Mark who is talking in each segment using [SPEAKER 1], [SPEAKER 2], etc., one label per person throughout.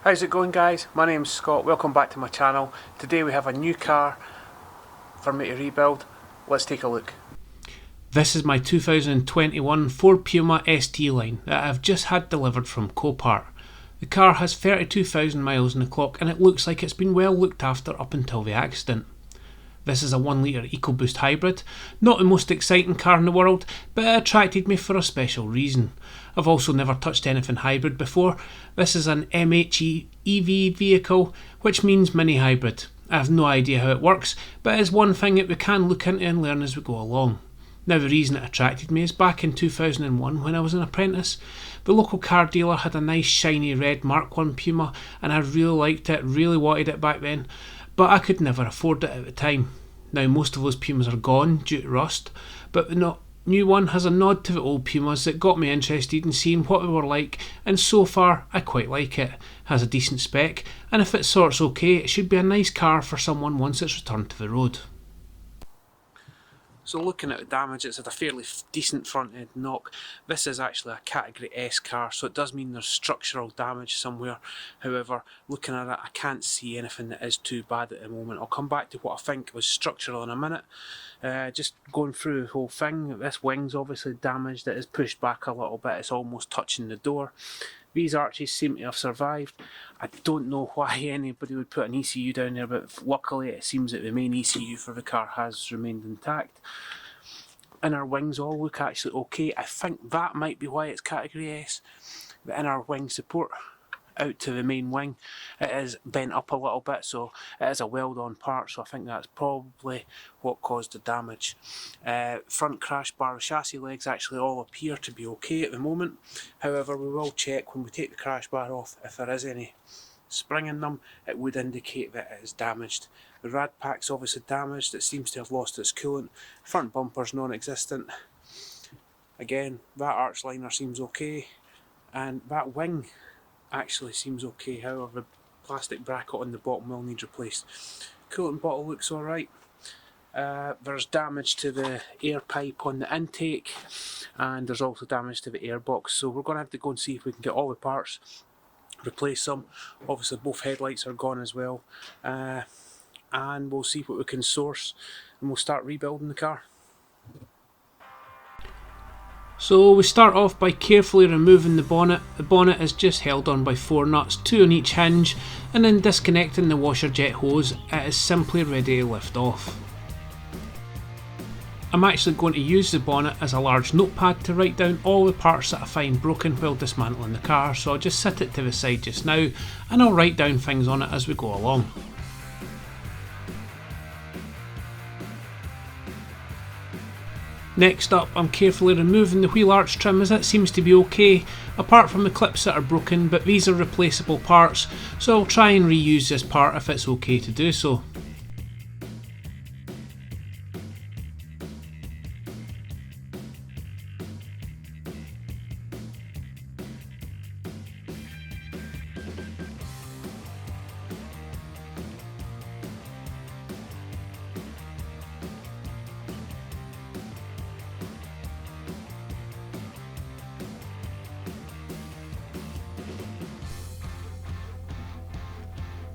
[SPEAKER 1] How's it going, guys? My name's Scott, welcome back to my channel. Today we have a new car for me to rebuild. Let's take a look. This is my 2021 Ford Puma ST-line that I've just had delivered from Copart. The car has 32,000 miles on the clock and it looks like it's been well looked after up until the accident. This is a 1 litre EcoBoost hybrid, not the most exciting car in the world, but it attracted me for a special reason. I've also never touched anything hybrid before. This is an MHE EV vehicle, which means mini hybrid. I have no idea how it works, but it is one thing that we can look into and learn as we go along. Now, the reason it attracted me is back in 2001 when I was an apprentice. The local car dealer had a nice shiny red Mark 1 Puma and I really liked it, really wanted it back then, but I could never afford it at the time. Now, most of those Pumas are gone due to rust, but the new one has a nod to the old Pumas that got me interested in seeing what they were like, and so far I quite like it. Has a decent spec, and if it sorts okay, it should be a nice car for someone once it's returned to the road. So looking at the damage, it's had a fairly decent front end knock. This is actually a category S car, so it does mean there's structural damage somewhere. However, looking at it, I can't see anything that is too bad at the moment. I'll come back to what I think was structural in a minute. Just going through the whole thing, this wing's obviously damaged. It is pushed back a little bit, it's almost touching the door. These arches seem to have survived. I don't know why anybody would put an ECU down there, but luckily it seems that the main ECU for the car has remained intact. Inner wings all look actually okay. I think that might be why it's category S. The inner wing support out to the main wing, it is bent up a little bit, so it is a weld on part, so I think that's probably what caused the damage. Front crash bar, the chassis legs actually all appear to be okay at the moment. However, we will check when we take the crash bar off. If there is any spring in them, it would indicate that it is damaged. The rad pack's obviously damaged, it seems to have lost its coolant. Front bumper's non-existent. Again, that arch liner seems okay, and that wing actually seems okay. However, the plastic bracket on the bottom will need replaced. Coolant bottle looks alright. There's damage to the air pipe on the intake, and there's also damage to the airbox, so we're going to have to go and see if we can get all the parts, replace them. Obviously both headlights are gone as well, and we'll see what we can source and we'll start rebuilding the car. So we start off by carefully removing the bonnet. The bonnet is just held on by 4 nuts, 2 on each hinge, and then disconnecting the washer jet hose, it is simply ready to lift off. I'm actually going to use the bonnet as a large notepad to write down all the parts that I find broken while dismantling the car, so I'll just set it to the side just now and I'll write down things on it as we go along. Next up, I'm carefully removing the wheel arch trim as it seems to be okay, apart from the clips that are broken, but these are replaceable parts, so I'll try and reuse this part if it's okay to do so.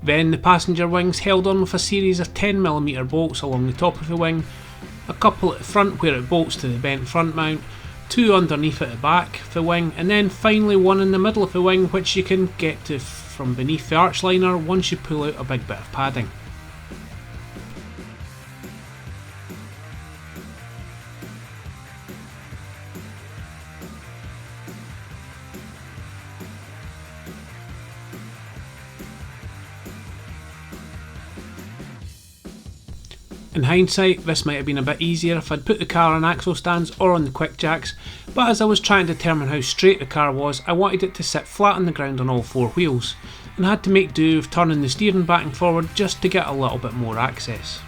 [SPEAKER 1] Then the passenger wing's held on with a series of 10mm bolts along the top of the wing, a couple at the front where it bolts to the bent front mount, 2 underneath at the back of the wing, and then finally 1 in the middle of the wing which you can get to from beneath the arch liner once you pull out a big bit of padding. In hindsight, this might have been a bit easier if I'd put the car on axle stands or on the quick jacks, but as I was trying to determine how straight the car was, I wanted it to sit flat on the ground on all 4 wheels, and had to make do with turning the steering back and forward just to get a little bit more access.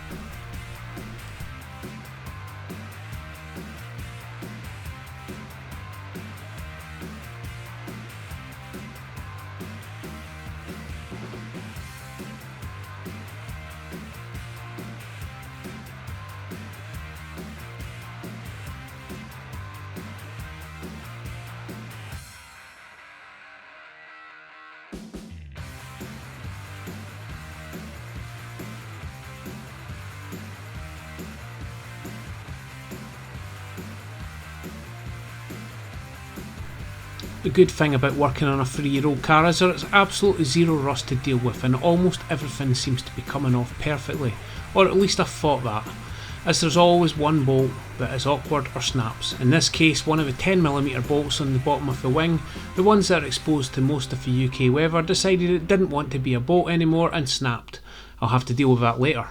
[SPEAKER 1] The good thing about working on a 3-year-old car is there is absolutely zero rust to deal with, and almost everything seems to be coming off perfectly, or at least I thought that, as there's always one bolt that is awkward or snaps. In this case, one of the 10mm bolts on the bottom of the wing, the ones that are exposed to most of the UK weather, decided it didn't want to be a bolt anymore and snapped. I'll have to deal with that later.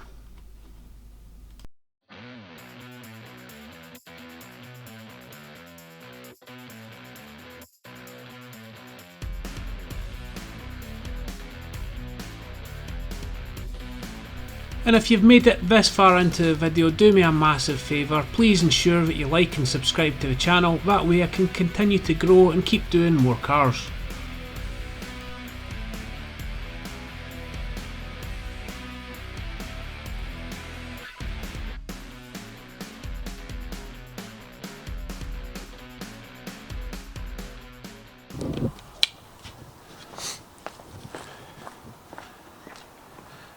[SPEAKER 1] And if you've made it this far into the video, do me a massive favour, please ensure that you like and subscribe to the channel, that way I can continue to grow and keep doing more cars.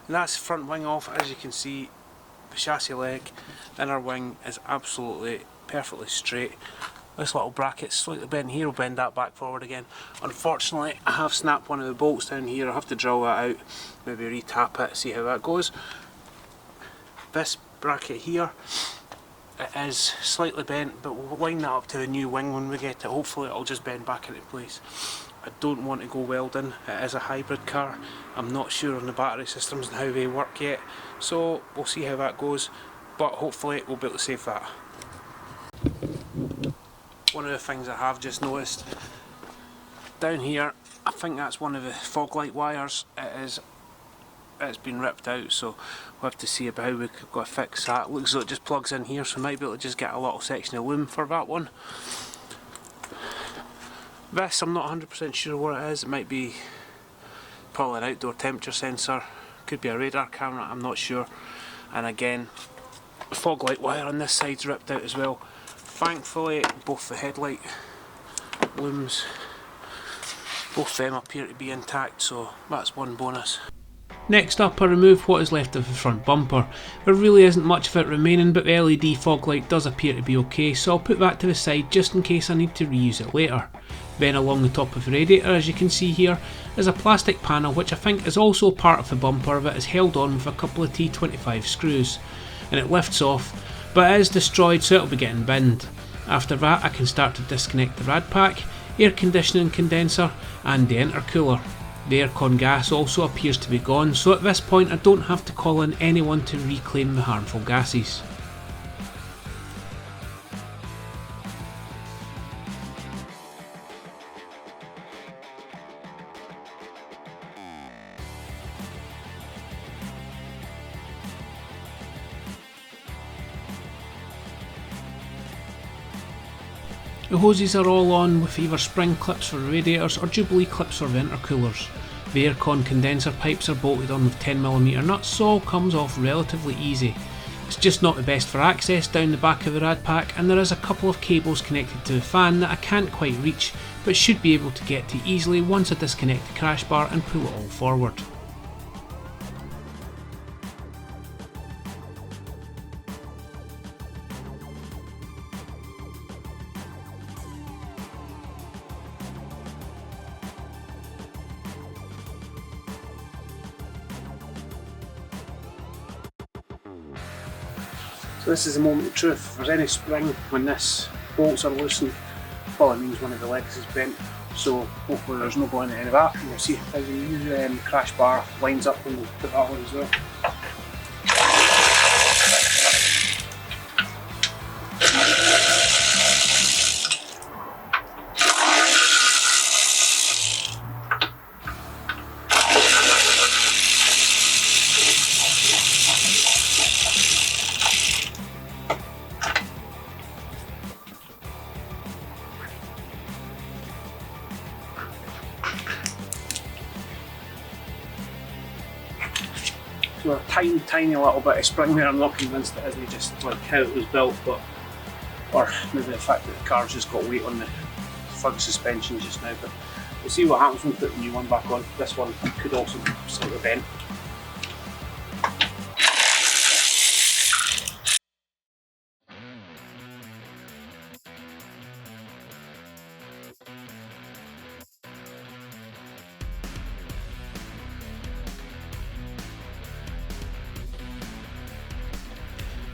[SPEAKER 1] And that's the front wing off. As you can see, the chassis leg, inner wing is absolutely perfectly straight. This little bracket's slightly bent here, will bend that back forward again. Unfortunately, I have snapped one of the bolts down here. I'll have to drill that out, maybe re-tap it, see how that goes. This bracket here, it is slightly bent, but we'll line that up to the new wing when we get it. Hopefully it'll just bend back into place. I don't want to go welding, it is a hybrid car. I'm not sure on the battery systems and how they work yet, so we'll see how that goes, but hopefully we'll be able to save that. One of the things I have just noticed, down here, I think that's one of the fog light wires. It's been ripped out, so we'll have to see about how we've got to fix that. It looks like it just plugs in here, so I might be able to just get a little section of loom for that one. This, I'm not 100% sure what it is. It might be probably an outdoor temperature sensor, could be a radar camera, I'm not sure. And again, the fog light wire on this side's ripped out as well. Thankfully, both the headlight looms, both of them appear to be intact, so that's one bonus. Next up, I removed what is left of the front bumper. There really isn't much of it remaining, but the LED fog light does appear to be okay, so I'll put that to the side just in case I need to reuse it later. Then along the top of the radiator, as you can see here, is a plastic panel which I think is also part of the bumper that is held on with a couple of T25 screws, and it lifts off, but it is destroyed, so it'll be getting binned. After that, I can start to disconnect the rad pack, air conditioning condenser and the intercooler. The aircon gas also appears to be gone, so at this point I don't have to call in anyone to reclaim the harmful gases. The hoses are all on with either spring clips for the radiators or jubilee clips for the intercoolers. The aircon condenser pipes are bolted on with 10mm nuts, so all comes off relatively easy. It's just not the best for access down the back of the rad pack, and there is a couple of cables connected to the fan that I can't quite reach, but should be able to get to easily once I disconnect the crash bar and pull it all forward. So this is the moment of truth. If there's any spring when this bolts are loosened, probably means one of the legs is bent, so hopefully there's no going into any of that. And we'll see how the new crash bar lines up when we put that on as well. So a tiny little bit of spring there. I'm not convinced it isn't just like how it was built, but or maybe the fact that the car's just got weight on the front suspension just now. But we'll see what happens when we put the new one back on. This one could also be slightly bent.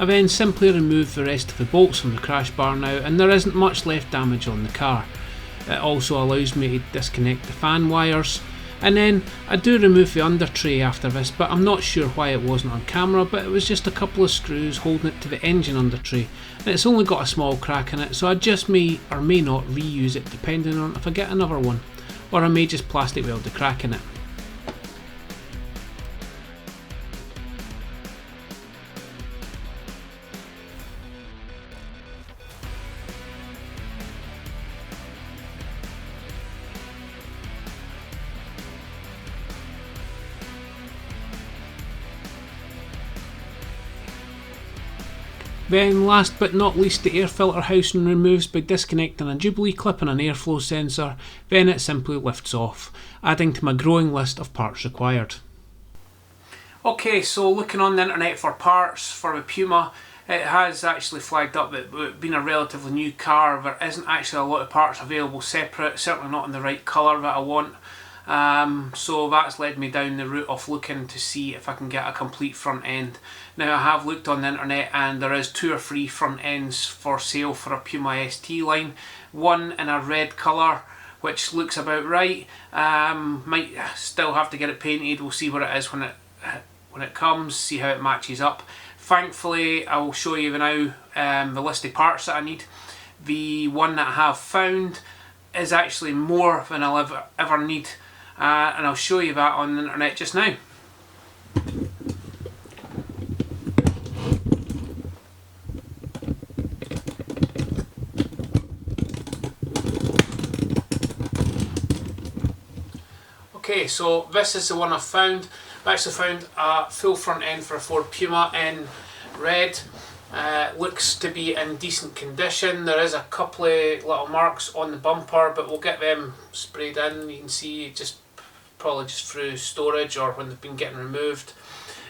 [SPEAKER 1] I then simply remove the rest of the bolts from the crash bar now, and there isn't much left damage on the car. It also allows me to disconnect the fan wires, and then I do remove the under tray after this, but I'm not sure why it wasn't on camera, but it was just a couple of screws holding it to the engine under tray, and it's only got a small crack in it, so I just may or may not reuse it depending on if I get another one, or I may just plastic weld the crack in it. Then last but not least, the air filter housing removes by disconnecting a Jubilee clip and an airflow sensor, then it simply lifts off, adding to my growing list of parts required. Okay, so looking on the internet for parts for the Puma, it has actually flagged up that being a relatively new car, there isn't actually a lot of parts available separate, certainly not in the right colour that I want. So that's led me down the route of looking to see if I can get a complete front end. Now, I have looked on the internet and there is 2 or 3 front ends for sale for a Puma ST-line. One in a red colour, which looks about right. Might still have to get it painted. We'll see what it is when it comes, see how it matches up. Thankfully, I will show you now the list of parts that I need. The one that I have found is actually more than I'll ever need, and I'll show you that on the internet just now. Okay, so this is the one I've found. I actually found a full front end for a Ford Puma in red. Looks to be in decent condition. There is a couple of little marks on the bumper, but we'll get them sprayed in. You can see probably just through storage or when they've been getting removed.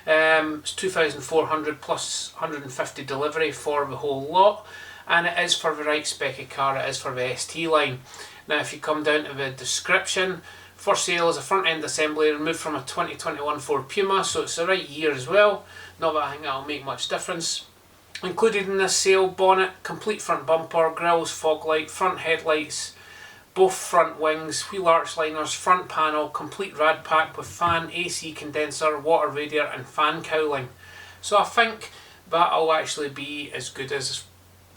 [SPEAKER 1] It's 2,400 plus 150 delivery for the whole lot, and it is for the right spec of car. It is for the ST line. Now, if you come down to the description, for sale is a front end assembly removed from a 2021 Ford Puma, so it's the right year as well. Not that I think that'll make much difference. Included in this sale: bonnet, complete front bumper, grills, fog light, front headlights, both front wings, wheel arch liners, front panel, complete rad pack with fan, AC condenser, water radiator and fan cowling. So I think that'll actually be as good as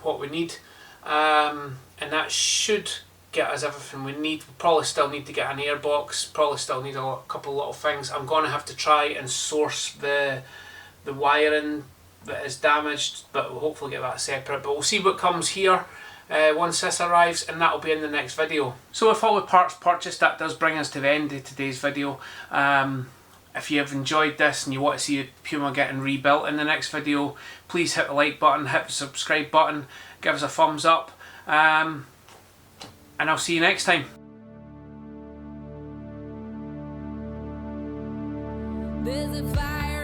[SPEAKER 1] what we need, and that should get us everything we need. We'll probably still need to get an airbox, probably still need a couple of little things. I'm going to have to try and source the wiring that is damaged, but we'll hopefully get that separate. But we'll see what comes here once this arrives, and that'll be in the next video. So with all the parts purchased, that does bring us to the end of today's video. If you have enjoyed this and you want to see a Puma getting rebuilt in the next video, please hit the like button, hit the subscribe button, give us a thumbs up, and I'll see you next time.
[SPEAKER 2] There's a fire